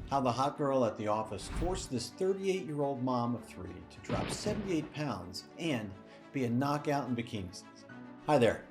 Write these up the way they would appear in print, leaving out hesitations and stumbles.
How the hot girl at the office forced this 38-year-old mom of three to drop 78 pounds and be a knockout in bikinis. Hi there,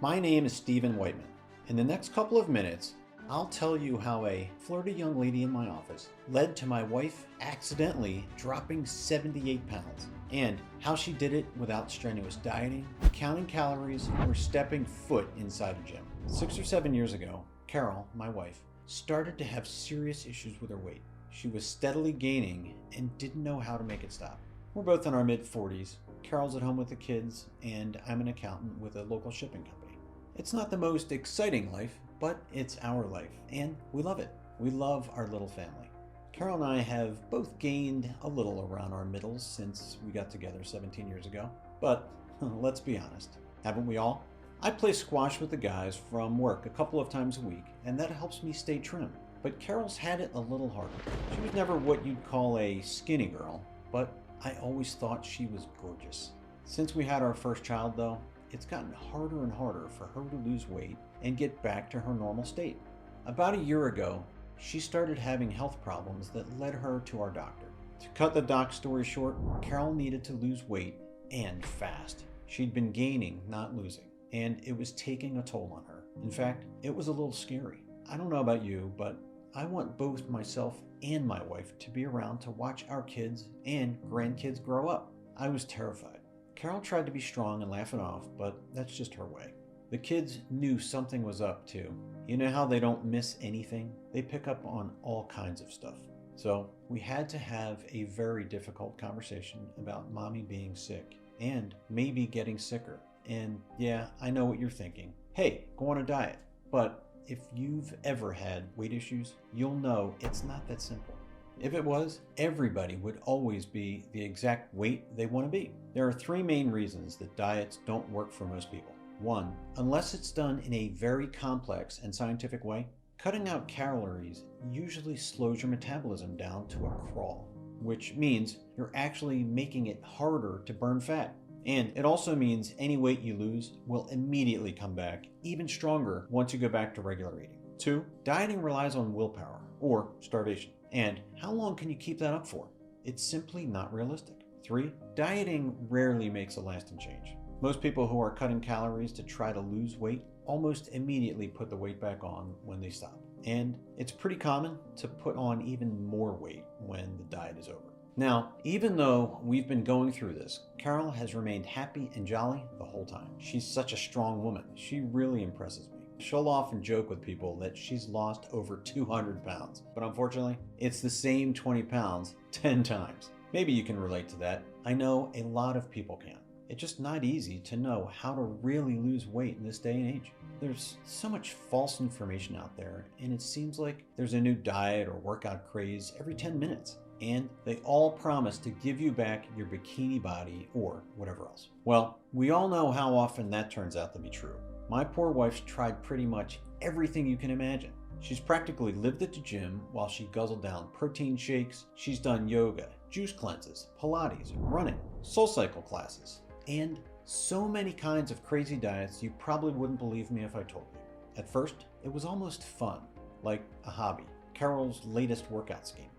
my name is Stephen Whiteman. In the next couple of minutes, I'll tell you how a flirty young lady in my office led to my wife accidentally dropping 78 pounds, and how she did it without strenuous dieting, counting calories, or stepping foot inside a gym. 6 or 7 years ago, Carol, my wife, started to have serious issues with her weight. She was steadily gaining and didn't know how to make it stop. We're both in our mid-40s. Carol's at home with the kids, and I'm an accountant with a local shipping company. It's not the most exciting life, but it's our life, and we love it. We love our little family. Carol and I have both gained a little around our middles since we got together 17 years ago. But let's be honest, haven't we all? I play squash with the guys from work a couple of times a week, and that helps me stay trim. But Carol's had it a little harder. She was never what you'd call a skinny girl, but I always thought she was gorgeous. Since we had our first child, though, it's gotten harder and harder for her to lose weight and get back to her normal state. About a year ago, she started having health problems that led her to our doctor. To cut the doc story short, Carol needed to lose weight and fast. She'd been gaining, not losing, and it was taking a toll on her. In fact, it was a little scary. I don't know about you, but I want both myself and my wife to be around to watch our kids and grandkids grow up. I was terrified. Carol tried to be strong and laugh it off, but that's just her way. The kids knew something was up too. You know how they don't miss anything? They pick up on all kinds of stuff. So we had to have a very difficult conversation about mommy being sick and maybe getting sicker. And yeah, I know what you're thinking. Hey, go on a diet. But if you've ever had weight issues, you'll know it's not that simple. If it was, everybody would always be the exact weight they want to be. There are three main reasons that diets don't work for most people. One, unless it's done in a very complex and scientific way, cutting out calories usually slows your metabolism down to a crawl, which means you're actually making it harder to burn fat. And it also means any weight you lose will immediately come back even stronger once you go back to regular eating. Two, dieting relies on willpower or starvation. And how long can you keep that up for? It's simply not realistic. Three, dieting rarely makes a lasting change. Most people who are cutting calories to try to lose weight almost immediately put the weight back on when they stop. And it's pretty common to put on even more weight when the diet is over. Now, even though we've been going through this, Carol has remained happy and jolly the whole time. She's such a strong woman. She really impresses me. She'll often joke with people that she's lost over 200 pounds, but unfortunately, it's the same 20 pounds 10 times. Maybe you can relate to that. I know a lot of people can. It's just not easy to know how to really lose weight in this day and age. There's so much false information out there, and it seems like there's a new diet or workout craze every 10 minutes. And they all promise to give you back your bikini body or whatever else. Well, we all know how often that turns out to be true. My poor wife's tried pretty much everything you can imagine. She's practically lived at the gym while she guzzled down protein shakes. She's done yoga, juice cleanses, Pilates, running, SoulCycle classes, and so many kinds of crazy diets you probably wouldn't believe me if I told you. At first, it was almost fun, like a hobby, Carol's latest workout scheme.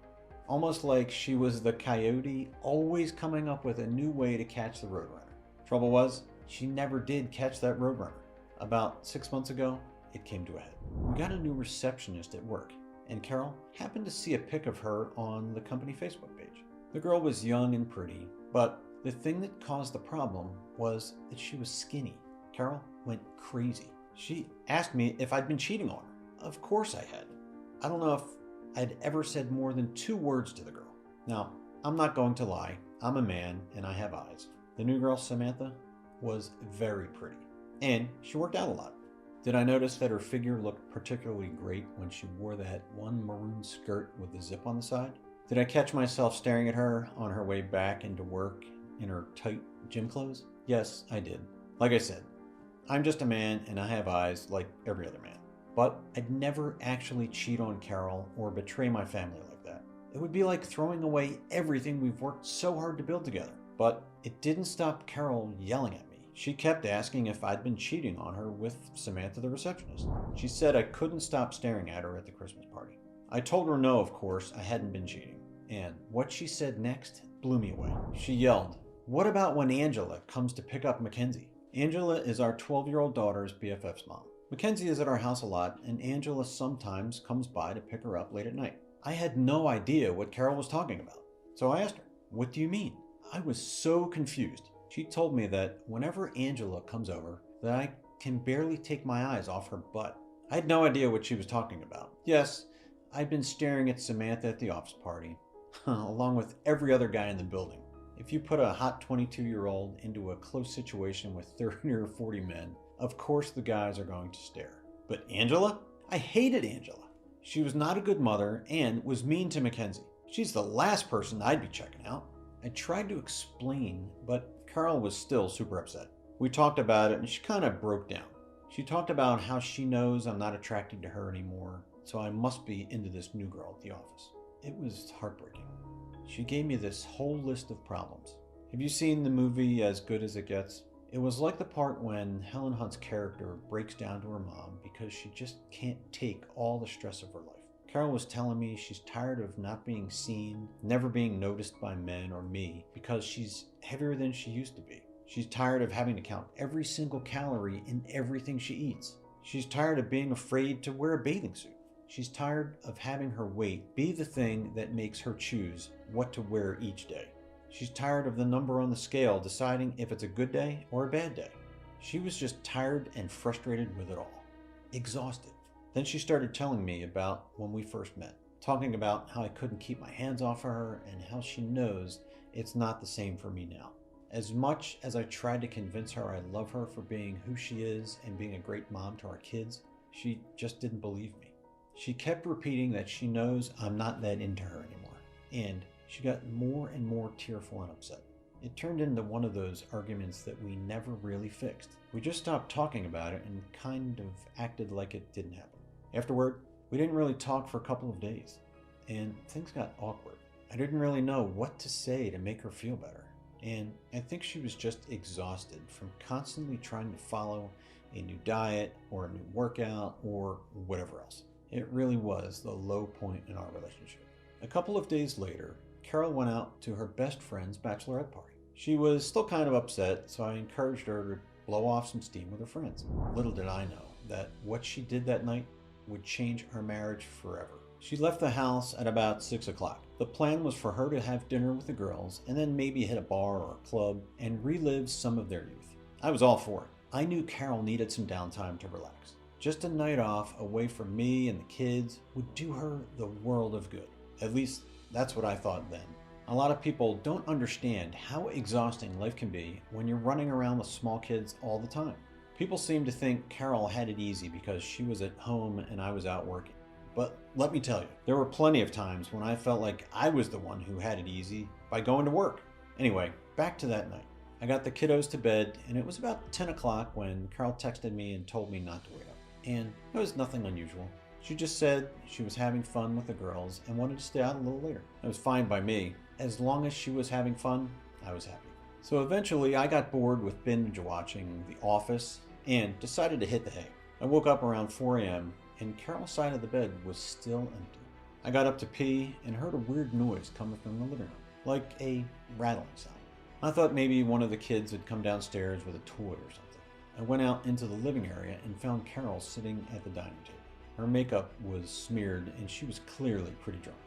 Almost like she was the coyote, always coming up with a new way to catch the roadrunner. Trouble was, she never did catch that roadrunner. About 6 months ago, it came to a head. We got a new receptionist at work, and Carol happened to see a pic of her on the company Facebook page. The girl was young and pretty, but the thing that caused the problem was that she was skinny. Carol went crazy. She asked me if I'd been cheating on her. Of course I had. I don't know if I'd ever said more than 2 words to the girl. Now, I'm not going to lie. I'm a man and I have eyes. The new girl, Samantha, was very pretty, and she worked out a lot. Did I notice that her figure looked particularly great when she wore that one maroon skirt with the zip on the side? Did I catch myself staring at her on her way back into work in her tight gym clothes? Yes, I did. Like I said, I'm just a man and I have eyes like every other man. But I'd never actually cheat on Carol or betray my family like that. It would be like throwing away everything we've worked so hard to build together. But it didn't stop Carol yelling at me. She kept asking if I'd been cheating on her with Samantha the receptionist. She said I couldn't stop staring at her at the Christmas party. I told her no, of course, I hadn't been cheating. And what she said next blew me away. She yelled, "What about when Angela comes to pick up Mackenzie?" Angela is our 12-year-old daughter's BFF's mom. Mackenzie is at our house a lot, and Angela sometimes comes by to pick her up late at night. I had no idea what Carol was talking about. So I asked her, "What do you mean?" I was so confused. She told me that whenever Angela comes over, that I can barely take my eyes off her butt. I had no idea what she was talking about. Yes, I'd been staring at Samantha at the office party, along with every other guy in the building. If you put a hot 22-year-old into a close situation with 30 or 40 men, of course the guys are going to stare. But Angela? I hated Angela. She was not a good mother and was mean to Mackenzie. She's the last person I'd be checking out. I tried to explain, but Carol was still super upset. We talked about it and she kind of broke down. She talked about how she knows I'm not attracted to her anymore, so I must be into this new girl at the office. It was heartbreaking. She gave me this whole list of problems. Have you seen the movie As Good As It Gets? It was like the part when Helen Hunt's character breaks down to her mom because she just can't take all the stress of her life. Carol was telling me she's tired of not being seen, never being noticed by men or me because she's heavier than she used to be. She's tired of having to count every single calorie in everything she eats. She's tired of being afraid to wear a bathing suit. She's tired of having her weight be the thing that makes her choose what to wear each day. She's tired of the number on the scale deciding if it's a good day or a bad day. She was just tired and frustrated with it all. Exhausted. Then she started telling me about when we first met, talking about how I couldn't keep my hands off her and how she knows it's not the same for me now. As much as I tried to convince her I love her for being who she is and being a great mom to our kids, she just didn't believe me. She kept repeating that she knows I'm not that into her anymore, and she got more and more tearful and upset. It turned into one of those arguments that we never really fixed. We just stopped talking about it and kind of acted like it didn't happen. Afterward, we didn't really talk for a couple of days, and things got awkward. I didn't really know what to say to make her feel better, and I think she was just exhausted from constantly trying to follow a new diet or a new workout or whatever else. It really was the low point in our relationship. A couple of days later, Carol went out to her best friend's bachelorette party. She was still kind of upset, so I encouraged her to blow off some steam with her friends. Little did I know that what she did that night would change our marriage forever. She left the house at about 6 o'clock. The plan was for her to have dinner with the girls and then maybe hit a bar or a club and relive some of their youth. I was all for it. I knew Carol needed some downtime to relax. Just a night off away from me and the kids would do her the world of good. At least that's what I thought then. A lot of people don't understand how exhausting life can be when you're running around with small kids all the time. People seem to think Carol had it easy because she was at home and I was out working. But let me tell you, there were plenty of times when I felt like I was the one who had it easy by going to work. Anyway, back to that night. I got the kiddos to bed and it was about 10 o'clock when Carol texted me and told me not to wait up. And it was nothing unusual. She just said she was having fun with the girls and wanted to stay out a little later. It was fine by me. As long as she was having fun, I was happy. So eventually I got bored with binge watching The Office and decided to hit the hay. I woke up around 4 a.m. and Carol's side of the bed was still empty. I got up to pee and heard a weird noise coming from the living room, like a rattling sound. I thought maybe one of the kids had come downstairs with a toy or something. I went out into the living area and found Carol sitting at the dining table. Her makeup was smeared and she was clearly pretty drunk.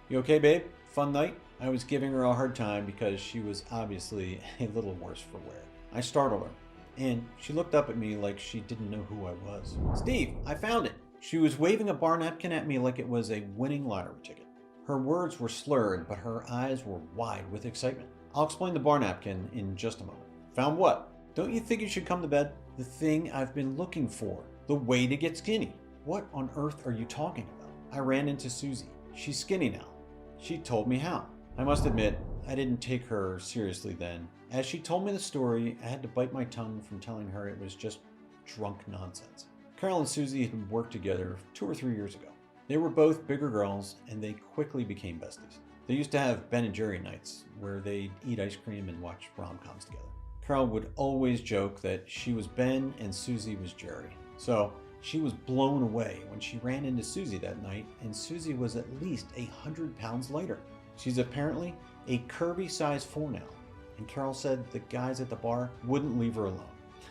"You okay, babe? Fun night?" I was giving her a hard time because she was obviously a little worse for wear. I startled her, and she looked up at me like she didn't know who I was. "Steve, I found it!" She was waving a bar napkin at me like it was a winning lottery ticket. Her words were slurred, but her eyes were wide with excitement. "I'll explain the bar napkin in just a moment." "Found what?" "Don't you think you should come to bed?" "The thing I've been looking for. The way to get skinny." "What on earth are you talking about?" "I ran into Susie. She's skinny now. She told me how." I must admit, I didn't take her seriously then. As she told me the story, I had to bite my tongue from telling her it was just drunk nonsense. Carol and Susie had worked together 2 or 3 years ago. They were both bigger girls, and they quickly became besties. They used to have Ben and Jerry nights, where they'd eat ice cream and watch rom-coms together. Carol would always joke that she was Ben and Susie was Jerry. So She was blown away when she ran into Susie that night, and Susie was at least 100 pounds lighter. She's apparently a curvy size 4 now, and Carol said the guys at the bar wouldn't leave her alone,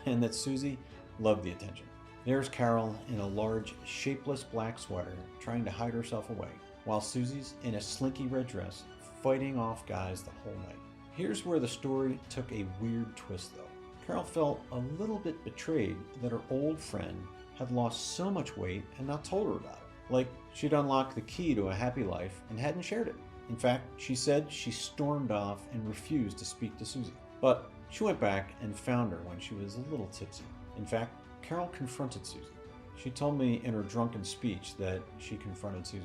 and that Susie loved the attention. There's Carol in a large, shapeless black sweater, trying to hide herself away, while Susie's in a slinky red dress, fighting off guys the whole night. Here's where the story took a weird twist though. Carol felt a little bit betrayed that her old friend had lost so much weight and not told her about it. Like she'd unlocked the key to a happy life and hadn't shared it. In fact, she said she stormed off and refused to speak to Susie. But she went back and found her when she was a little tipsy. In fact, Carol confronted Susie. She told me in her drunken speech that she confronted Susie.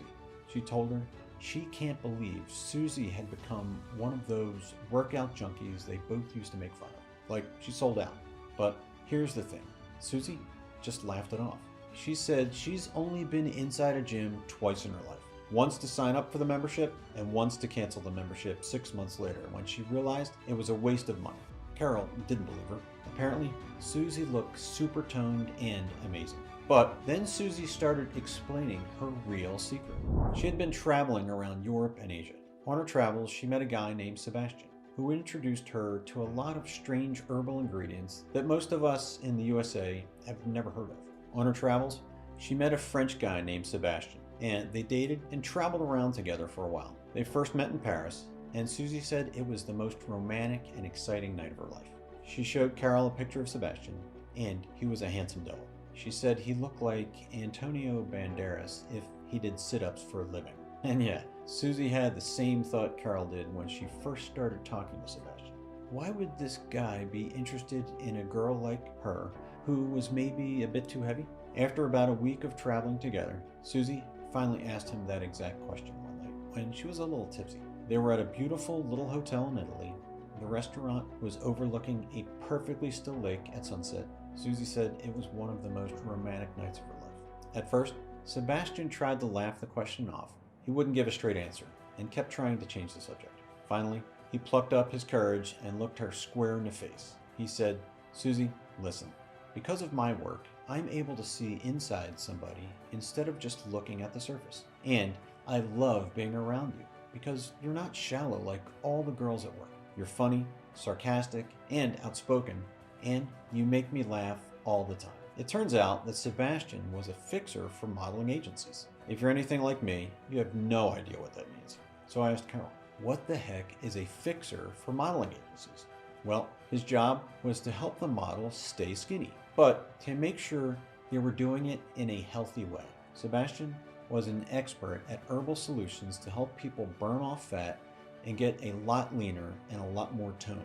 She told her she can't believe Susie had become one of those workout junkies they both used to make fun of. Like she sold out. But here's the thing. Susie just laughed it off. She said she's only been inside a gym twice in her life. Once to sign up for the membership and once to cancel the membership 6 months later when she realized it was a waste of money. Carol didn't believe her. Apparently, Susie looked super toned and amazing. But then Susie started explaining her real secret. She had been traveling around Europe and Asia. On her travels, she met a guy named Sebastian, who introduced her to a lot of strange herbal ingredients that most of us in the USA have never heard of. On her travels, she met a French guy named Sebastian, and they dated and traveled around together for a while. They first met in Paris, and Susie said it was the most romantic and exciting night of her life. She showed Carol a picture of Sebastian, and he was a handsome devil. She said he looked like Antonio Banderas if he did sit-ups for a living. And yeah, Susie had the same thought Carol did when she first started talking to Sebastian. Why would this guy be interested in a girl like her who was maybe a bit too heavy? After about a week of traveling together, Susie finally asked him that exact question one night when she was a little tipsy. They were at a beautiful little hotel in Italy. The restaurant was overlooking a perfectly still lake at sunset. Susie said it was one of the most romantic nights of her life. At first, Sebastian tried to laugh the question off. He wouldn't give a straight answer and kept trying to change the subject. Finally, he plucked up his courage and looked her square in the face. He said, "Susie, listen, because of my work, I'm able to see inside somebody instead of just looking at the surface. And I love being around you because you're not shallow like all the girls at work. You're funny, sarcastic, and outspoken, and you make me laugh all the time." It turns out that Sebastian was a fixer for modeling agencies. If you're anything like me, you have no idea what that means. So I asked Carol, what the heck is a fixer for modeling agencies? Well, his job was to help the model stay skinny, but to make sure they were doing it in a healthy way. Sebastian was an expert at herbal solutions to help people burn off fat and get a lot leaner and a lot more toned,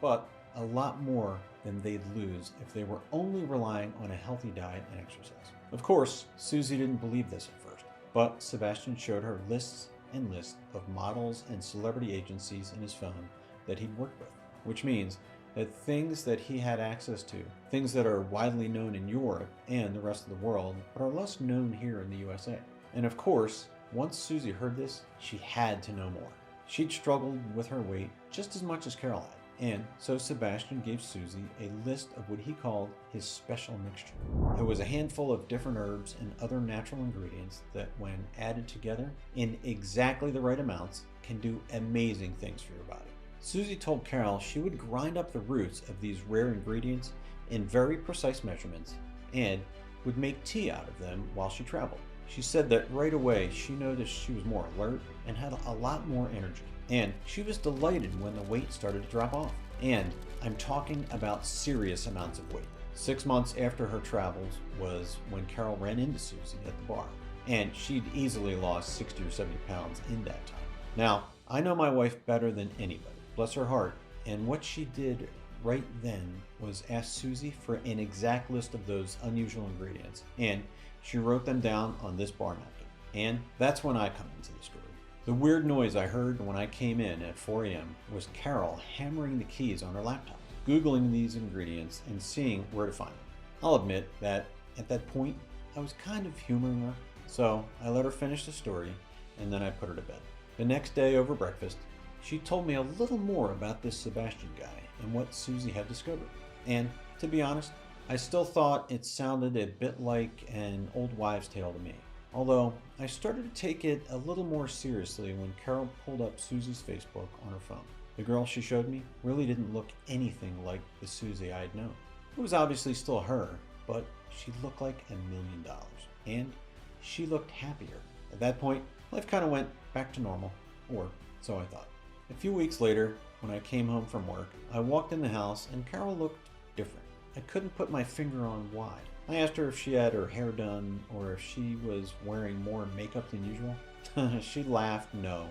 but a lot more than they'd lose if they were only relying on a healthy diet and exercise. Of course, Susie didn't believe this at first, but Sebastian showed her lists and lists of models and celebrity agencies in his phone that he'd worked with, which means that things that he had access to, things that are widely known in Europe and the rest of the world, but are less known here in the USA. And of course, once Susie heard this, she had to know more. She'd struggled with her weight just as much as Carol had. And so Sebastian gave Susie a list of what he called his special mixture. It was a handful of different herbs and other natural ingredients that, when added together in exactly the right amounts, can do amazing things for your body. Susie told Carol she would grind up the roots of these rare ingredients in very precise measurements and would make tea out of them while she traveled. She said that right away she noticed she was more alert and had a lot more energy. And she was delighted when the weight started to drop off. And I'm talking about serious amounts of weight. 6 months after her travels was when Carol ran into Susie at the bar. And she'd easily lost 60 or 70 pounds in that time. Now, I know my wife better than anybody, bless her heart. And what she did right then was ask Susie for an exact list of those unusual ingredients. And she wrote them down on this bar napkin. And that's when I come into the story. The weird noise I heard when I came in at 4 a.m. was Carol hammering the keys on her laptop, Googling these ingredients and seeing where to find them. I'll admit that at that point, I was kind of humoring her, so I let her finish the story and then I put her to bed. The next day over breakfast, she told me a little more about this Sebastian guy and what Susie had discovered. And to be honest, I still thought it sounded a bit like an old wives' tale to me. Although, I started to take it a little more seriously when Carol pulled up Susie's Facebook on her phone. The girl she showed me really didn't look anything like the Susie I had known. It was obviously still her, but she looked like $1,000,000. And she looked happier. At that point, life kind of went back to normal, or so I thought. A few weeks later, when I came home from work, I walked in the house and Carol looked different. I couldn't put my finger on why. I asked her if she had her hair done or if she was wearing more makeup than usual. She laughed no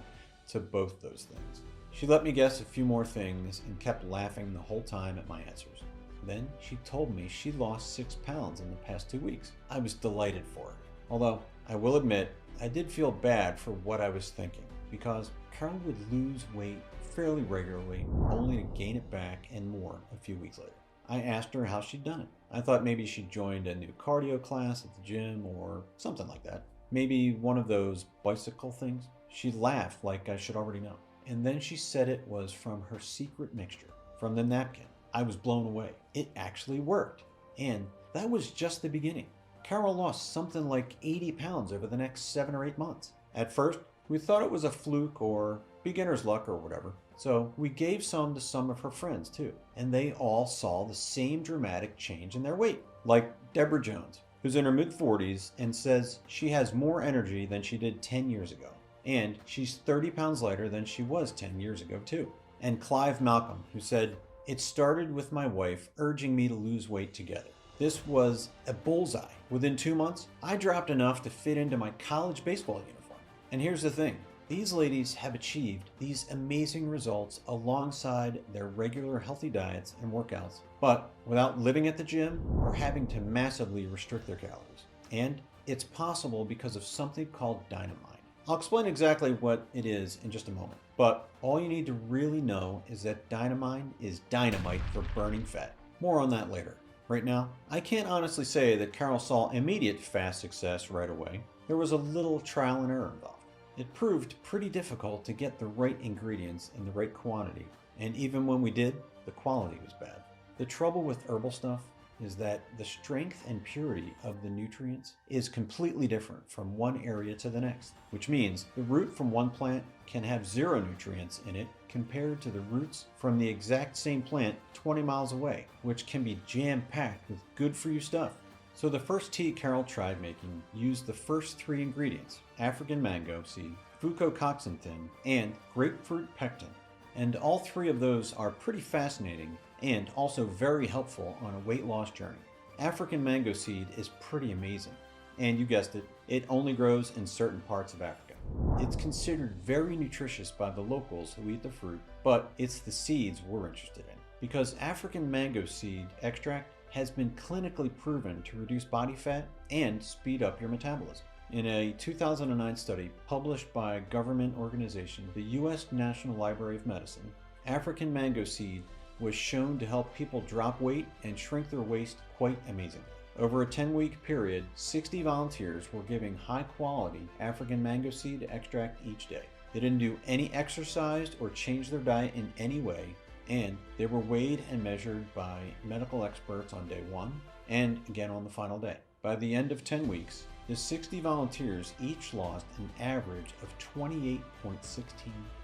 to both those things. She let me guess a few more things and kept laughing the whole time at my answers. Then she told me she lost 6 pounds in the past 2 weeks. I was delighted for her. Although, I will admit, I did feel bad for what I was thinking, because Carol would lose weight fairly regularly, only to gain it back and more a few weeks later. I asked her how she'd done it. I thought maybe she joined a new cardio class at the gym or something like that. Maybe one of those bicycle things. She laughed like I should already know. And then she said it was from her secret mixture, from the napkin. I was blown away. It actually worked. And that was just the beginning. Carol lost something like 80 pounds over the next 7 or 8 months. At first, we thought it was a fluke or beginner's luck or whatever. So we gave some to some of her friends too. And they all saw the same dramatic change in their weight. Like Deborah Jones, who's in her mid-40s and says she has more energy than she did 10 years ago. And she's 30 pounds lighter than she was 10 years ago too. And Clive Malcolm, who said, "It started with my wife urging me to lose weight together. This was a bullseye. Within 2 months, I dropped enough to fit into my college baseball uniform." And here's the thing. These ladies have achieved these amazing results alongside their regular healthy diets and workouts, but without living at the gym or having to massively restrict their calories. And it's possible because of something called dynamite. I'll explain exactly what it is in just a moment, but all you need to really know is that dynamite is dynamite for burning fat. More on that later. Right now, I can't honestly say that Carol saw immediate fast success right away. There was a little trial and error involved. It proved pretty difficult to get the right ingredients in the right quantity, and even when we did, the quality was bad. The trouble with herbal stuff is that the strength and purity of the nutrients is completely different from one area to the next, which means the root from one plant can have 0 nutrients in it compared to the roots from the exact same plant 20 miles away, which can be jam-packed with good-for-you stuff. So the first tea Carol tried making used the first 3 ingredients: African mango seed, fucocoxanthin, and grapefruit pectin. And all 3 of those are pretty fascinating and also very helpful on a weight loss journey. African mango seed is pretty amazing. And you guessed it, it only grows in certain parts of Africa. It's considered very nutritious by the locals who eat the fruit, but it's the seeds we're interested in. Because African mango seed extract has been clinically proven to reduce body fat and speed up your metabolism. In a 2009 study published by a government organization, the U.S. National Library of Medicine, African mango seed was shown to help people drop weight and shrink their waist quite amazingly. Over a 10-week period, 60 volunteers were giving high-quality African mango seed extract each day. They didn't do any exercise or change their diet in any way, and they were weighed and measured by medical experts on day 1 and again on the final day. By the end of 10 weeks, the 60 volunteers each lost an average of 28.16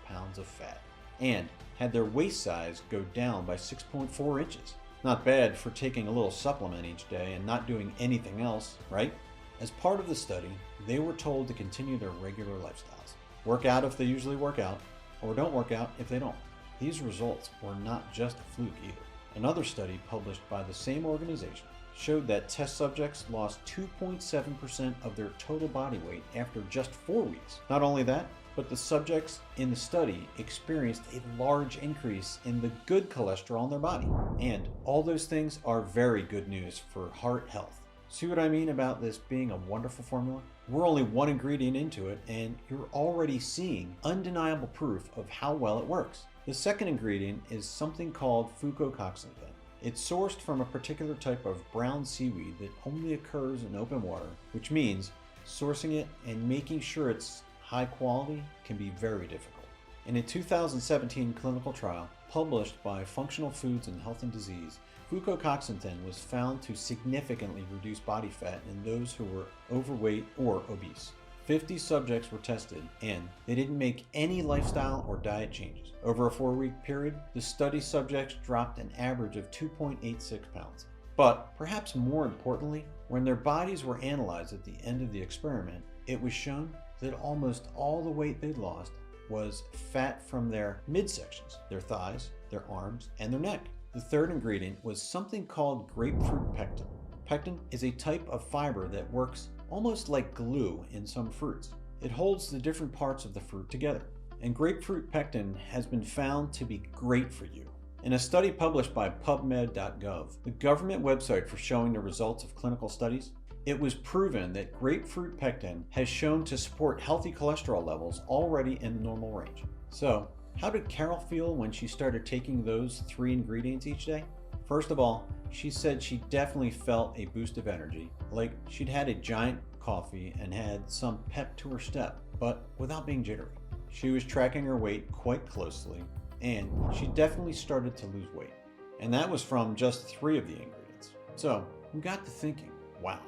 pounds of fat and had their waist size go down by 6.4 inches. Not bad for taking a little supplement each day and not doing anything else, right? As part of the study, they were told to continue their regular lifestyles. Work out if they usually work out, or don't work out if they don't. These results were not just a fluke either. Another study published by the same organization showed that test subjects lost 2.7% of their total body weight after just 4 weeks. Not only that, but the subjects in the study experienced a large increase in the good cholesterol in their body. And all those things are very good news for heart health. See what I mean about this being a wonderful formula? We're only one ingredient into it, and you're already seeing undeniable proof of how well it works. The second ingredient is something called fucocoxanthin. It's sourced from a particular type of brown seaweed that only occurs in open water, which means sourcing it and making sure it's high quality can be very difficult. In a 2017 clinical trial, published by Functional Foods and Health and Disease, fucocoxanthin was found to significantly reduce body fat in those who were overweight or obese. 50 subjects were tested, and they didn't make any lifestyle or diet changes. Over a 4-week period, the study subjects dropped an average of 2.86 pounds. But perhaps more importantly, when their bodies were analyzed at the end of the experiment, it was shown that almost all the weight they'd lost was fat from their midsections, their thighs, their arms, and their neck. The third ingredient was something called grapefruit pectin. Pectin is a type of fiber that works almost like glue in some fruits. It holds the different parts of the fruit together. And grapefruit pectin has been found to be great for you. In a study published by PubMed.gov, the government website for showing the results of clinical studies, it was proven that grapefruit pectin has shown to support healthy cholesterol levels already in the normal range. So, how did Carol feel when she started taking those 3 ingredients each day? First of all, she said she definitely felt a boost of energy, like she'd had a giant coffee and had some pep to her step, but without being jittery. She was tracking her weight quite closely, and she definitely started to lose weight. And that was from just 3 of the ingredients. So, we got to thinking, wow,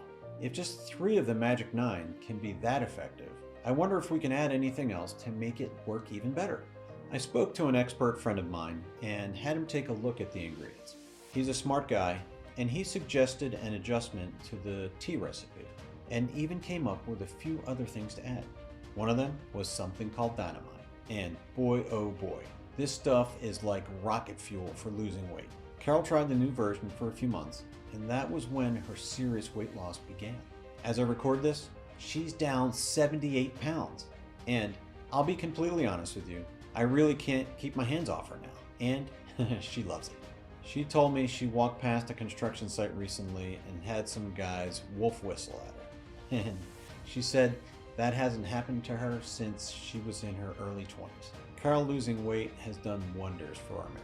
if just 3 of the magic 9 can be that effective, I wonder if we can add anything else to make it work even better. I spoke to an expert friend of mine and had him take a look at the ingredients. He's a smart guy, and he suggested an adjustment to the tea recipe, and even came up with a few other things to add. One of them was something called dynamite, and boy oh boy, this stuff is like rocket fuel for losing weight. Carol tried the new version for a few months, and that was when her serious weight loss began. As I record this, she's down 78 pounds, and I'll be completely honest with you, I really can't keep my hands off her now, and she loves it. She told me she walked past a construction site recently and had some guys wolf whistle at her. And she said that hasn't happened to her since she was in her early 20s. Carol losing weight has done wonders for our marriage.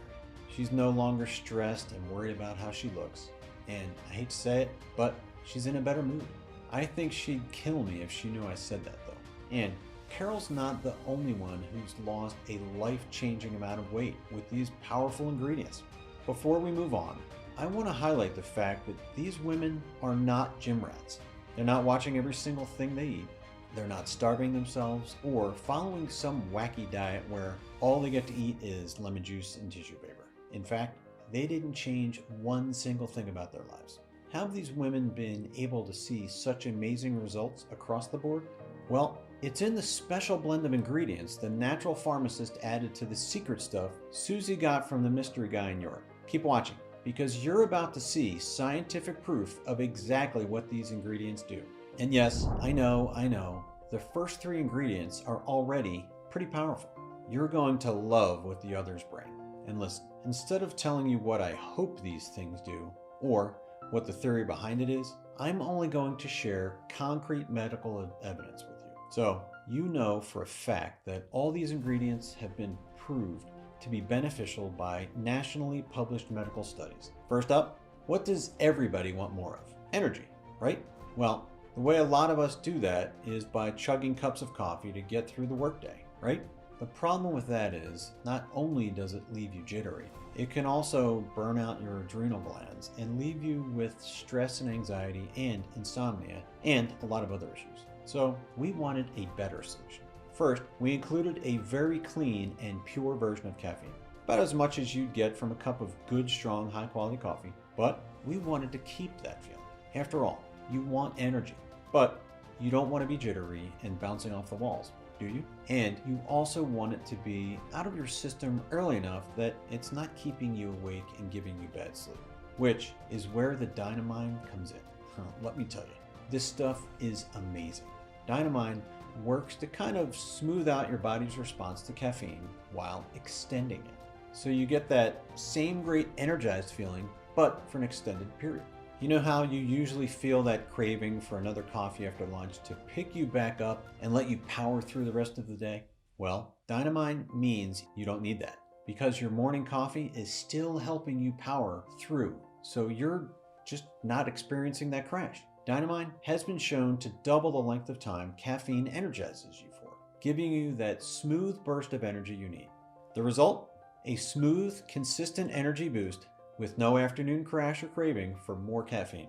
She's no longer stressed and worried about how she looks. And I hate to say it, but she's in a better mood. I think she'd kill me if she knew I said that though. And Carol's not the only one who's lost a life-changing amount of weight with these powerful ingredients. Before we move on, I want to highlight the fact that these women are not gym rats. They're not watching every single thing they eat. They're not starving themselves or following some wacky diet where all they get to eat is lemon juice and tissue paper. In fact, they didn't change one single thing about their lives. How have these women been able to see such amazing results across the board? Well, it's in the special blend of ingredients the natural pharmacist added to the secret stuff Susie got from the mystery guy in Europe. Keep watching, because you're about to see scientific proof of exactly what these ingredients do. And yes, I know, the first 3 ingredients are already pretty powerful. You're going to love what the others bring. And listen, instead of telling you what I hope these things do, or what the theory behind it is, I'm only going to share concrete medical evidence with you. So, you know for a fact that all these ingredients have been proved to be beneficial by nationally published medical studies. First up, what does everybody want more of? Energy, right? Well, the way a lot of us do that is by chugging cups of coffee to get through the workday, right? The problem with that is, not only does it leave you jittery, it can also burn out your adrenal glands and leave you with stress and anxiety and insomnia and a lot of other issues. So we wanted a better solution. First, we included a very clean and pure version of caffeine, about as much as you'd get from a cup of good, strong, high-quality coffee, but we wanted to keep that feeling. After all, you want energy, but you don't want to be jittery and bouncing off the walls, do you? And you also want it to be out of your system early enough that it's not keeping you awake and giving you bad sleep, which is where the Dynamine comes in. Let me tell you, this stuff is amazing. Dynamine works to kind of smooth out your body's response to caffeine while extending it. So you get that same great energized feeling, but for an extended period. You know how you usually feel that craving for another coffee after lunch to pick you back up and let you power through the rest of the day? Well, Dynamine means you don't need that, because your morning coffee is still helping you power through, so you're just not experiencing that crash. Dynamine has been shown to double the length of time caffeine energizes you for, giving you that smooth burst of energy you need. The result? a smooth, consistent energy boost with no afternoon crash or craving for more caffeine.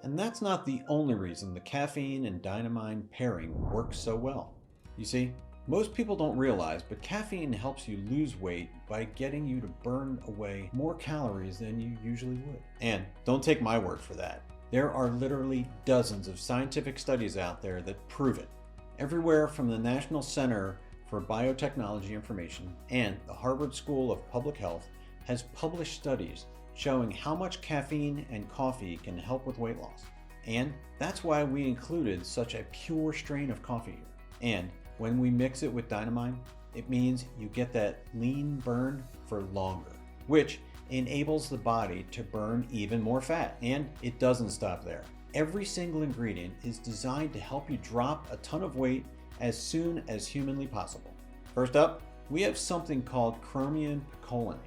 And that's not the only reason the caffeine and dynamine pairing works so well. You see, most people don't realize, but caffeine helps you lose weight by getting you to burn away more calories than you usually would. And don't take my word for that. There are literally dozens of scientific studies out there that prove it. Everywhere from the National Center for Biotechnology Information and the Harvard School of Public Health has published studies showing how much caffeine and coffee can help with weight loss. And that's why we included such a pure strain of coffee here. And when we mix it with dynamine, it means you get that lean burn for longer, which enables the body to burn even more fat. And it doesn't stop there. Every single ingredient is designed to help you drop a ton of weight as soon as humanly possible. First up, we have something called chromium picolinate.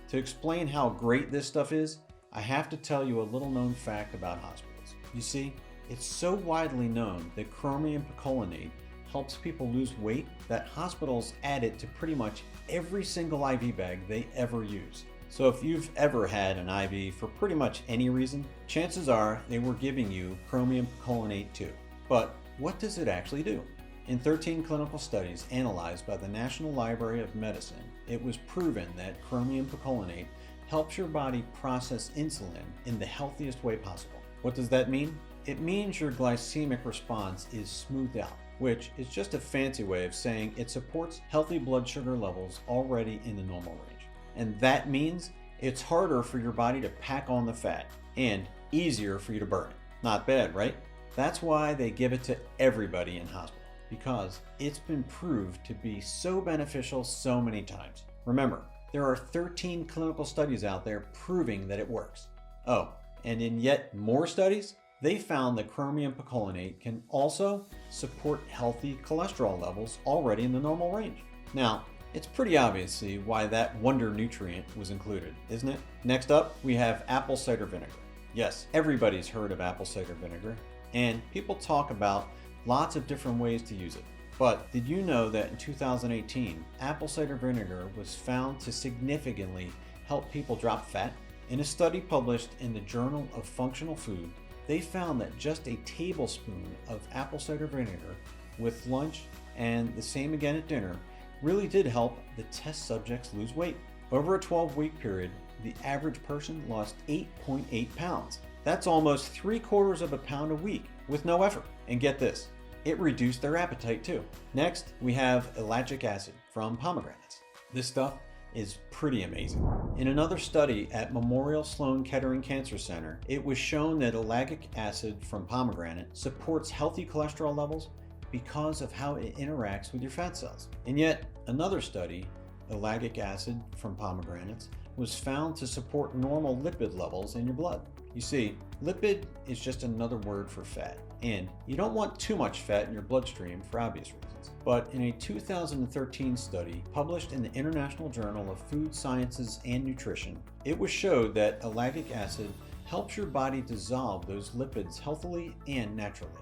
To explain how great this stuff is, I have to tell you a little known fact about hospitals. You see, it's so widely known that chromium picolinate helps people lose weight that hospitals add it to pretty much every single IV bag they ever use. So if you've ever had an IV for pretty much any reason, chances are they were giving you chromium picolinate too. But what does it actually do? In 13 clinical studies analyzed by the National Library of Medicine, it was proven that chromium picolinate helps your body process insulin in the healthiest way possible. What does that mean? It means your glycemic response is smoothed out, which is just a fancy way of saying it supports healthy blood sugar levels already in the normal range. And that means it's harder for your body to pack on the fat and easier for you to burn it. Not bad, right? That's why they give it to everybody in hospital, because it's been proved to be so beneficial so many times. Remember, there are 13 clinical studies out there proving that it works. Oh, and in yet more studies, they found that chromium picolinate can also support healthy cholesterol levels already in the normal range. Now, it's pretty obvious why that wonder nutrient was included, isn't it? Next up, we have apple cider vinegar. Yes, everybody's heard of apple cider vinegar, and people talk about lots of different ways to use it. But did you know that in 2018, apple cider vinegar was found to significantly help people drop fat? In a study published in the Journal of Functional Food, they found that just a tablespoon of apple cider vinegar with lunch and the same again at dinner really did help the test subjects lose weight. Over a 12-week period, the average person lost 8.8 pounds. That's almost 3/4 of a pound a week with no effort. And get this, it reduced their appetite too. Next, we have ellagic acid from pomegranates. This stuff is pretty amazing. In another study at Memorial Sloan Kettering Cancer Center, it was shown that ellagic acid from pomegranate supports healthy cholesterol levels because of how it interacts with your fat cells. And yet, another study, ellagic acid from pomegranates, was found to support normal lipid levels in your blood. You see, lipid is just another word for fat, and you don't want too much fat in your bloodstream for obvious reasons. But in a 2013 study published in the International Journal of Food Sciences and Nutrition, it was showed that ellagic acid helps your body dissolve those lipids healthily and naturally.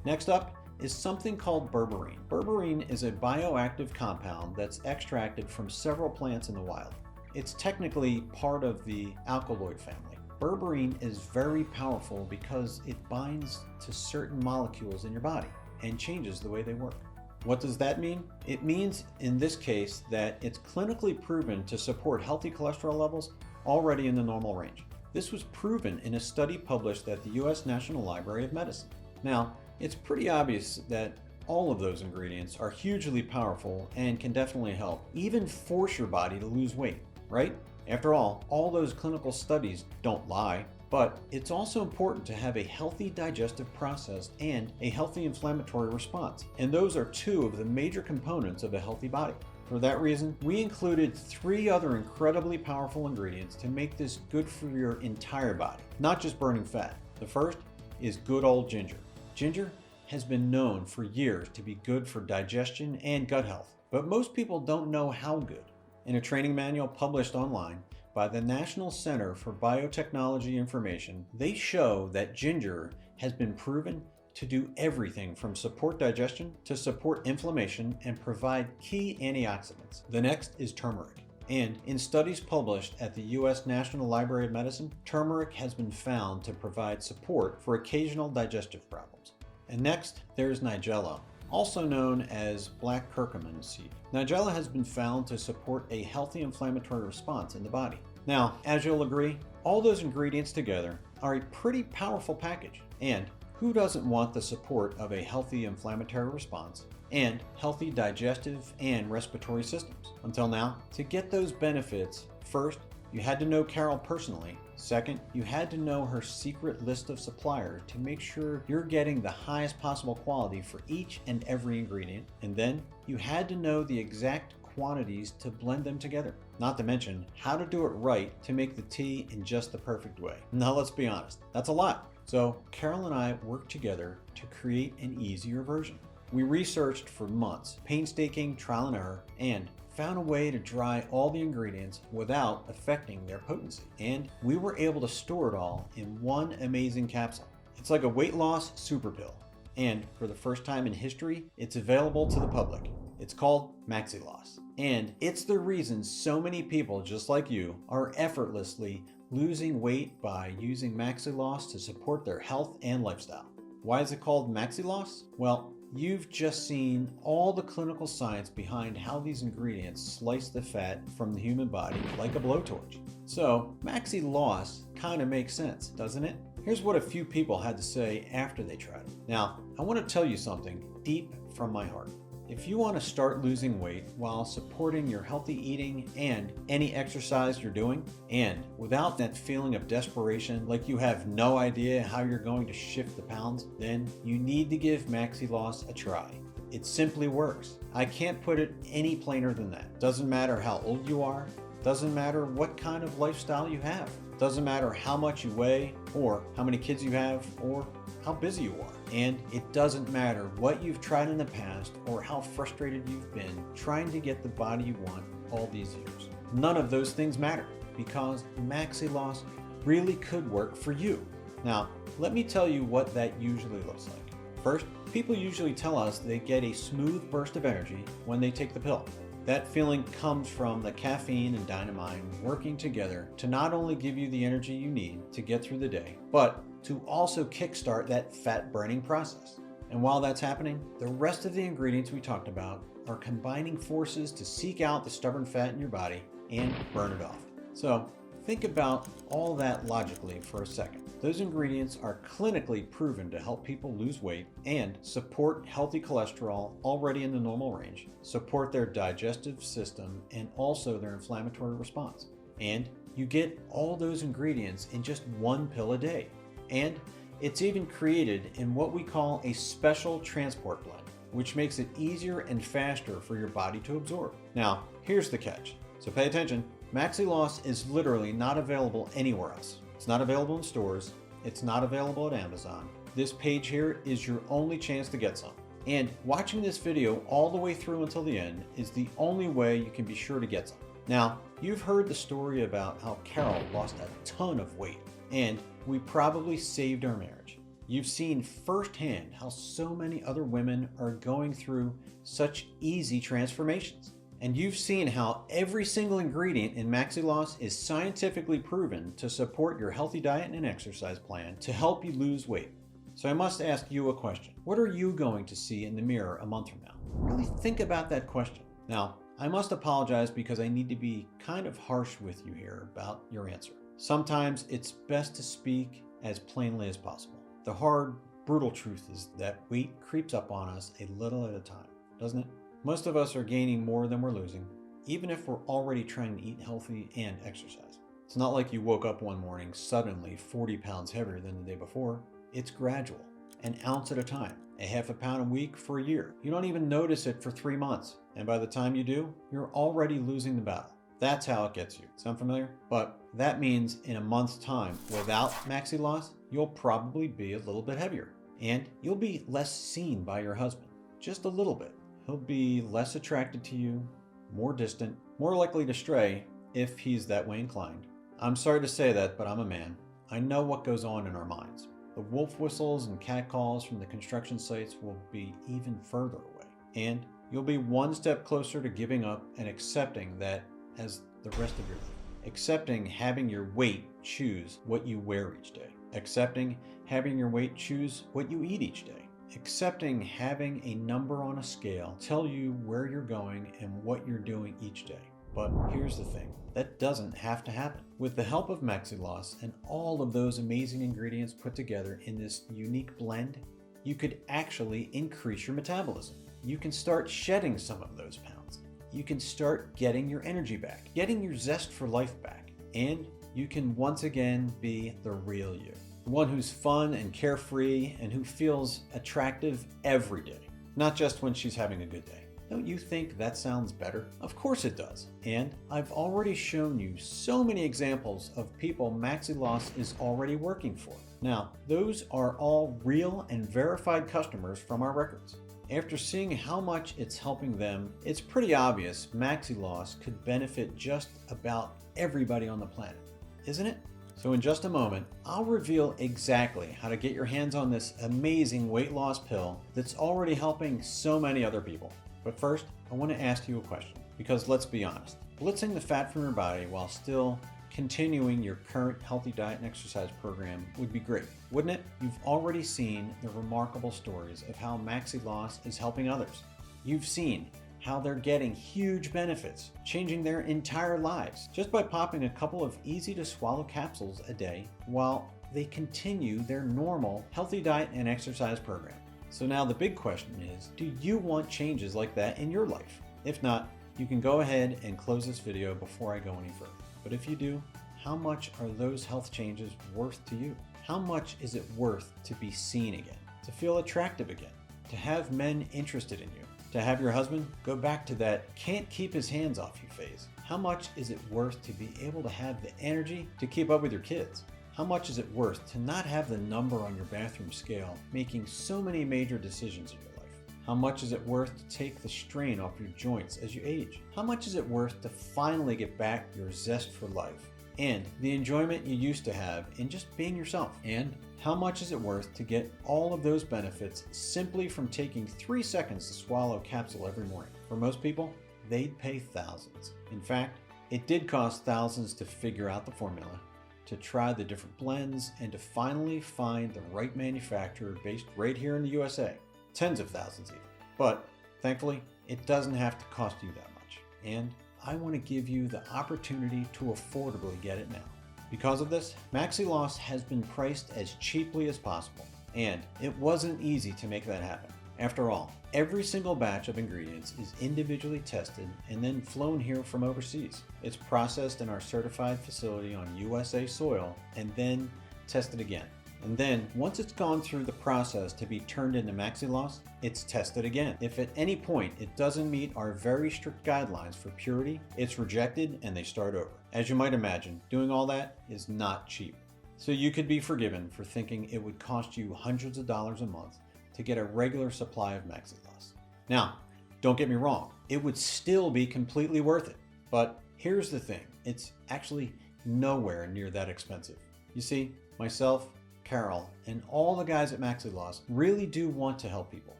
Next up is something called berberine. Berberine is a bioactive compound that's extracted from several plants in the wild. It's technically part of the alkaloid family. Berberine is very powerful because it binds to certain molecules in your body and changes the way they work. What does that mean? It means, in this case, that it's clinically proven to support healthy cholesterol levels already in the normal range. This was proven in a study published at the U.S. National Library of Medicine. Now, it's pretty obvious that all of those ingredients are hugely powerful and can definitely help, even force your body to lose weight, right? After all those clinical studies don't lie. But it's also important to have a healthy digestive process and a healthy inflammatory response. And those are two of the major components of a healthy body. For that reason, we included 3 other incredibly powerful ingredients to make this good for your entire body, not just burning fat. The first is good old ginger. Ginger has been known for years to be good for digestion and gut health, but most people don't know how good. In a training manual published online by the National Center for Biotechnology Information, they show that ginger has been proven to do everything from support digestion to support inflammation and provide key antioxidants. The next is turmeric. And in studies published at the U.S. National Library of Medicine, turmeric has been found to provide support for occasional digestive problems. And next, there's nigella, also known as black curcumin seed. Nigella has been found to support a healthy inflammatory response in the body. Now, as you'll agree, all those ingredients together are a pretty powerful package. And who doesn't want the support of a healthy inflammatory response and healthy digestive and respiratory systems? Until now, to get those benefits, first, you had to know Carol personally. Second, you had to know her secret list of suppliers to make sure you're getting the highest possible quality for each and every ingredient. And then you had to know the exact quantities to blend them together. Not to mention how to do it right to make the tea in just the perfect way. Now let's be honest, that's a lot. So Carol and I worked together to create an easier version. We researched for months, painstaking trial and error, and found a way to dry all the ingredients without affecting their potency. And we were able to store it all in one amazing capsule. It's like a weight loss super pill. And for the first time in history, it's available to the public. It's called MaxiLoss. And it's the reason so many people just like you are effortlessly losing weight by using MaxiLoss to support their health and lifestyle. Why is it called MaxiLoss? Well, you've just seen all the clinical science behind how these ingredients slice the fat from the human body like a blowtorch. So MaxiLoss kind of makes sense, doesn't it? Here's what a few people had to say after they tried it. Now, I want to tell you something deep from my heart. If you want to start losing weight while supporting your healthy eating and any exercise you're doing, and without that feeling of desperation like you have no idea how you're going to shift the pounds, then you need to give MaxiLoss a try. It simply works. I can't put it any plainer than that. Doesn't matter how old you are, doesn't matter what kind of lifestyle you have, doesn't matter how much you weigh or how many kids you have or how busy you are. And it doesn't matter what you've tried in the past or how frustrated you've been trying to get the body you want all these years. None of those things matter because MaxiLoss really could work for you. Now, let me tell you what that usually looks like. First, people usually tell us they get a smooth burst of energy when they take the pill. That feeling comes from the caffeine and dynamine working together to not only give you the energy you need to get through the day, but to also kickstart that fat burning process. And while that's happening, the rest of the ingredients we talked about are combining forces to seek out the stubborn fat in your body and burn it off. So think about all that logically for a second. Those ingredients are clinically proven to help people lose weight and support healthy cholesterol already in the normal range, support their digestive system, and also their inflammatory response. And you get all those ingredients in just one pill a day. And it's even created in what we call a special transport blend, which makes it easier and faster for your body to absorb. Now, here's the catch. So pay attention. MaxiLoss is literally not available anywhere else. It's not available in stores. It's not available at Amazon. This page here is your only chance to get some. And watching this video all the way through until the end is the only way you can be sure to get some. Now, you've heard the story about how Carol lost a ton of weight, and we probably saved our marriage. You've seen firsthand how so many other women are going through such easy transformations. And you've seen how every single ingredient in MaxiLoss is scientifically proven to support your healthy diet and exercise plan to help you lose weight. So I must ask you a question. What are you going to see in the mirror a month from now? Really think about that question. Now, I must apologize because I need to be kind of harsh with you here about your answer. Sometimes it's best to speak as plainly as possible. The hard, brutal truth is that weight creeps up on us a little at a time, doesn't it? Most of us are gaining more than we're losing, even if we're already trying to eat healthy and exercise. It's not like you woke up one morning suddenly 40 pounds heavier than the day before. It's gradual, an ounce at a time, a half a pound a week for a year. You don't even notice it for 3 months, and by the time you do, you're already losing the battle. That's how it gets you. Sound familiar? But that means in a month's time, without MaxiLoss, you'll probably be a little bit heavier, and you'll be less seen by your husband, just a little bit. He'll be less attracted to you, more distant, more likely to stray if he's that way inclined. I'm sorry to say that, but I'm a man. I know what goes on in our minds. The wolf whistles and catcalls from the construction sites will be even further away. And you'll be one step closer to giving up and accepting that as the rest of your life. Accepting having your weight choose what you wear each day. Accepting having your weight choose what you eat each day. Accepting having a number on a scale tell you where you're going and what you're doing each day. But here's the thing, that doesn't have to happen. With the help of MaxiLoss and all of those amazing ingredients put together in this unique blend, you could actually increase your metabolism. You can start shedding some of those pounds. You can start getting your energy back, getting your zest for life back, and you can once again be the real you. The one who's fun and carefree and who feels attractive every day, not just when she's having a good day. Don't you think that sounds better? Of course it does. And I've already shown you so many examples of people MaxiLoss is already working for. Now, those are all real and verified customers from our records. After seeing how much it's helping them, it's pretty obvious MaxiLoss could benefit just about everybody on the planet, isn't it? So in just a moment, I'll reveal exactly how to get your hands on this amazing weight loss pill that's already helping so many other people. But first, I want to ask you a question, because let's be honest, blitzing the fat from your body while still continuing your current healthy diet and exercise program would be great, wouldn't it? You've already seen the remarkable stories of how MaxiLoss is helping others. You've seen how they're getting huge benefits, changing their entire lives, just by popping a couple of easy to swallow capsules a day while they continue their normal healthy diet and exercise program. So now the big question is, do you want changes like that in your life? If not, you can go ahead and close this video before I go any further. But if you do, how much are those health changes worth to you? How much is it worth to be seen again, to feel attractive again, to have men interested in you, to have your husband go back to that can't keep his hands off you phase? How much is it worth to be able to have the energy to keep up with your kids? How much is it worth to not have the number on your bathroom scale making so many major decisions in your life? How much is it worth to take the strain off your joints as you age? How much is it worth to finally get back your zest for life and the enjoyment you used to have in just being yourself? And how much is it worth to get all of those benefits simply from taking 3 seconds to swallow a capsule every morning? For most people, they'd pay thousands. In fact, it did cost thousands to figure out the formula, to try the different blends, and to finally find the right manufacturer based right here in the USA. Tens of thousands even. But thankfully, it doesn't have to cost you that much. And I want to give you the opportunity to affordably get it now. Because of this, MaxiLoss has been priced as cheaply as possible. And it wasn't easy to make that happen. After all, every single batch of ingredients is individually tested and then flown here from overseas. It's processed in our certified facility on USA soil and then tested again. And then, once it's gone through the process to be turned into MaxiLoss, it's tested again. If at any point it doesn't meet our very strict guidelines for purity, it's rejected and they start over. As you might imagine, doing all that is not cheap. So you could be forgiven for thinking it would cost you hundreds of dollars a month to get a regular supply of MaxiLoss. Now, don't get me wrong, it would still be completely worth it. But here's the thing, it's actually nowhere near that expensive. You see, myself, Carol, and all the guys at MaxiLoss really do want to help people.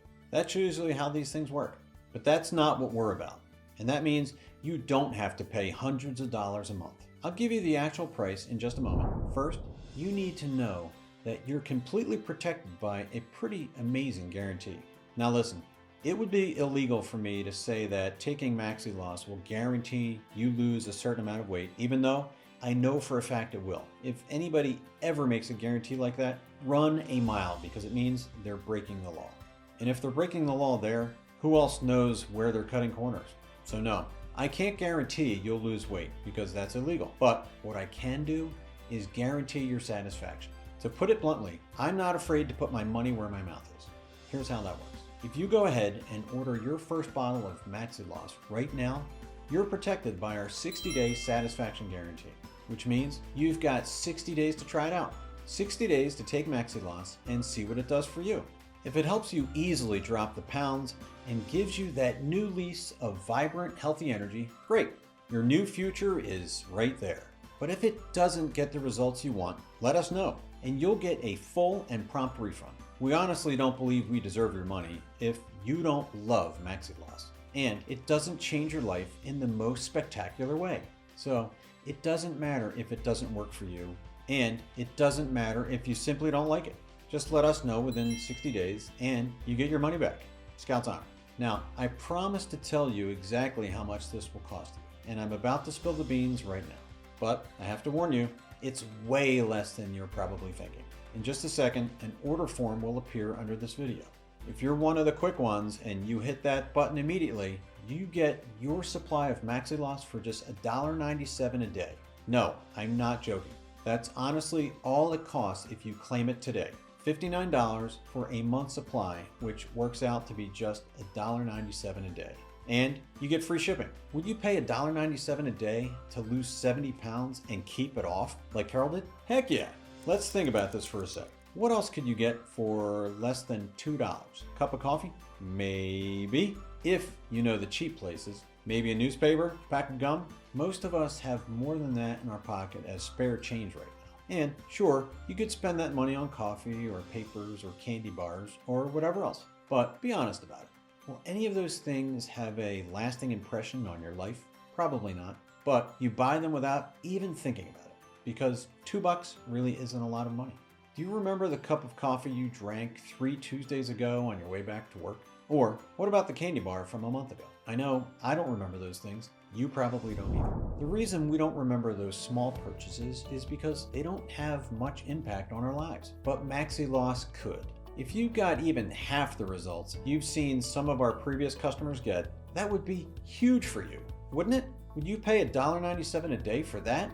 That's usually how these things work. But that's not what we're about. And that means you don't have to pay hundreds of dollars a month. I'll give you the actual price in just a moment. First, you need to know that you're completely protected by a pretty amazing guarantee. Now listen, it would be illegal for me to say that taking MaxiLoss will guarantee you lose a certain amount of weight, even though I know for a fact it will. If anybody ever makes a guarantee like that, run a mile, because it means they're breaking the law. And if they're breaking the law there, who else knows where they're cutting corners? So no, I can't guarantee you'll lose weight because that's illegal. But what I can do is guarantee your satisfaction. To put it bluntly, I'm not afraid to put my money where my mouth is. Here's how that works. If you go ahead and order your first bottle of MaxiLoss right now, you're protected by our 60-day satisfaction guarantee, which means you've got 60 days to try it out. 60 days to take MaxiLoss and see what it does for you. If it helps you easily drop the pounds and gives you that new lease of vibrant, healthy energy, great. Your new future is right there. But if it doesn't get the results you want, let us know, and you'll get a full and prompt refund. We honestly don't believe we deserve your money if you don't love MaxiLoss, and it doesn't change your life in the most spectacular way. So it doesn't matter if it doesn't work for you, and it doesn't matter if you simply don't like it. Just let us know within 60 days and you get your money back. Scout's honor. Now, I promise to tell you exactly how much this will cost you, and I'm about to spill the beans right now. But I have to warn you, it's way less than you're probably thinking. In just a second, an order form will appear under this video. If you're one of the quick ones and you hit that button immediately, you get your supply of Maxi-Loss for just $1.97 a day. No, I'm not joking. That's honestly all it costs if you claim it today. $59 for a month supply, which works out to be just $1.97 a day. And you get free shipping. Would you pay $1.97 a day to lose 70 pounds and keep it off like Carol did? Heck yeah. Let's think about this for a sec. What else could you get for less than $2? Cup of coffee? Maybe. If you know the cheap places. Maybe a newspaper, pack of gum. Most of us have more than that in our pocket as spare change right now. And sure, you could spend that money on coffee or papers or candy bars or whatever else. But be honest about it. Will any of those things have a lasting impression on your life? Probably not. But you buy them without even thinking about it, because $2 really isn't a lot of money. Do you remember the cup of coffee you drank 3 Tuesdays ago on your way back to work? Or what about the candy bar from a month ago? I know I don't remember those things. You probably don't either. The reason we don't remember those small purchases is because they don't have much impact on our lives. But Maxi-Loss could. If you got even half the results you've seen some of our previous customers get, that would be huge for you, wouldn't it? Would you pay $1.97 a day for that?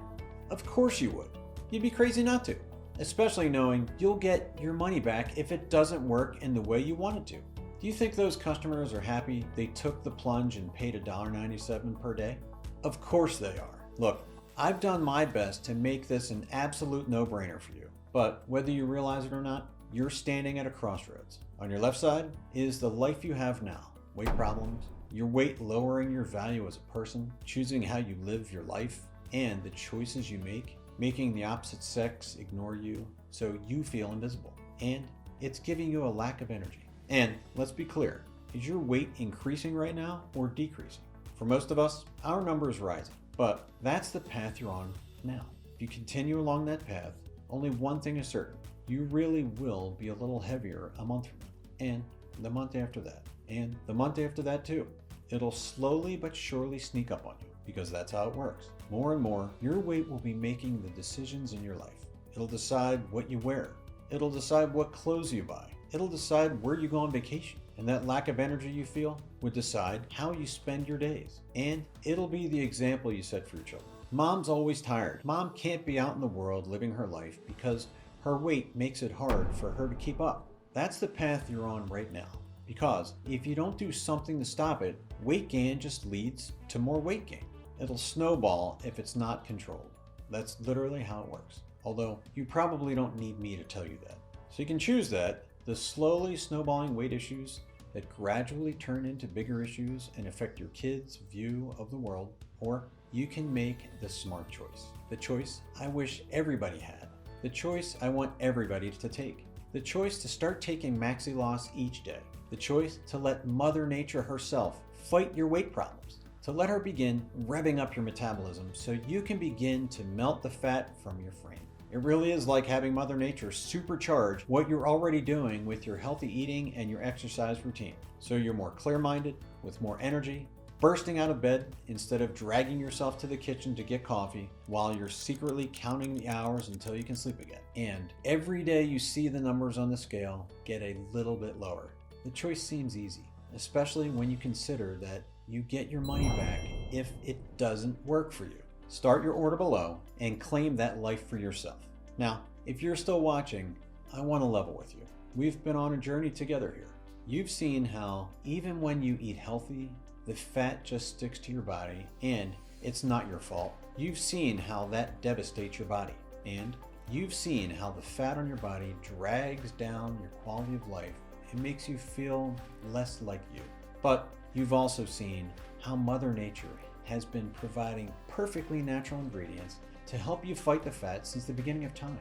Of course you would. You'd be crazy not to, especially knowing you'll get your money back if it doesn't work in the way you want it to. Do you think those customers are happy they took the plunge and paid $1.97 per day? Of course they are. Look, I've done my best to make this an absolute no-brainer for you, but whether you realize it or not, you're standing at a crossroads. On your left side is the life you have now. Weight problems, your weight lowering your value as a person, choosing how you live your life, and the choices you make, making the opposite sex ignore you so you feel invisible. And it's giving you a lack of energy. And let's be clear, is your weight increasing right now or decreasing? For most of us, our number is rising, but that's the path you're on now. If you continue along that path, only one thing is certain. You really will be a little heavier a month from now, and the month after that, and the month after that too. It'll slowly but surely sneak up on you, because that's how it works. More and more, your weight will be making the decisions in your life. It'll decide what you wear. It'll decide what clothes you buy. It'll decide where you go on vacation. And that lack of energy you feel would decide how you spend your days. And it'll be the example you set for your children. Mom's always tired. Mom can't be out in the world living her life because her weight makes it hard for her to keep up. That's the path you're on right now. Because if you don't do something to stop it, weight gain just leads to more weight gain. It'll snowball if it's not controlled. That's literally how it works. Although you probably don't need me to tell you that. So you can choose that, the slowly snowballing weight issues that gradually turn into bigger issues and affect your kids' view of the world, or you can make the smart choice. The choice I wish everybody had. The choice I want everybody to take. The choice to start taking Maxi-Loss each day. The choice to let Mother Nature herself fight your weight problems. To let her begin revving up your metabolism so you can begin to melt the fat from your frame. It really is like having Mother Nature supercharge what you're already doing with your healthy eating and your exercise routine. So you're more clear-minded, with more energy, bursting out of bed instead of dragging yourself to the kitchen to get coffee while you're secretly counting the hours until you can sleep again. And every day you see the numbers on the scale get a little bit lower. The choice seems easy, especially when you consider that you get your money back if it doesn't work for you. Start your order below and claim that life for yourself. Now, if you're still watching, I want to level with you. We've been on a journey together here. You've seen how even when you eat healthy, the fat just sticks to your body and it's not your fault. You've seen how that devastates your body. And you've seen how the fat on your body drags down your quality of life and makes you feel less like you. But you've also seen how Mother Nature has been providing perfectly natural ingredients to help you fight the fat since the beginning of time.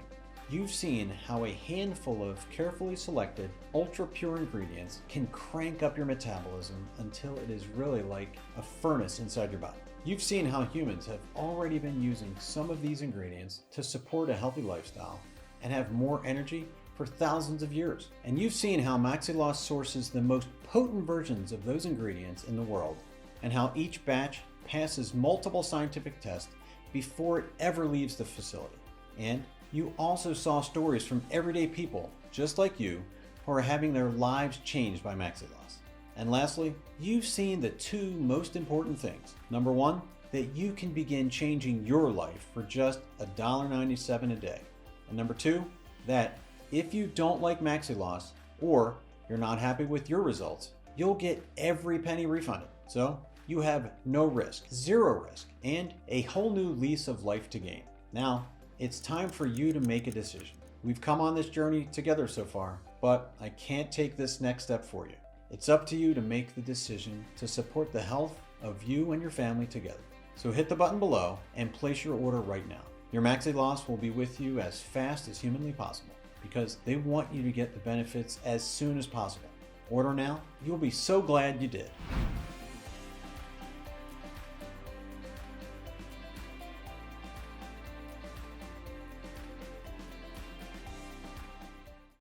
you've seen how a handful of carefully selected, ultra-pure ingredients can crank up your metabolism until it is really like a furnace inside your body. You've seen how humans have already been using some of these ingredients to support a healthy lifestyle and have more energy for thousands of years. And you've seen how MaxiLoss sources the most potent versions of those ingredients in the world, and how each batch passes multiple scientific tests before it ever leaves the facility. And you also saw stories from everyday people just like you who are having their lives changed by MaxiLoss. And lastly, you've seen the two most important things. Number one, that you can begin changing your life for just $1.97 a day. And number two, that if you don't like MaxiLoss or you're not happy with your results, you'll get every penny refunded. So you have no risk, zero risk, and a whole new lease of life to gain. Now, it's time for you to make a decision. We've come on this journey together so far, but I can't take this next step for you. It's up to you to make the decision to support the health of you and your family together. So hit the button below and place your order right now. Your MaxiLoss will be with you as fast as humanly possible because they want you to get the benefits as soon as possible. Order now, you'll be so glad you did.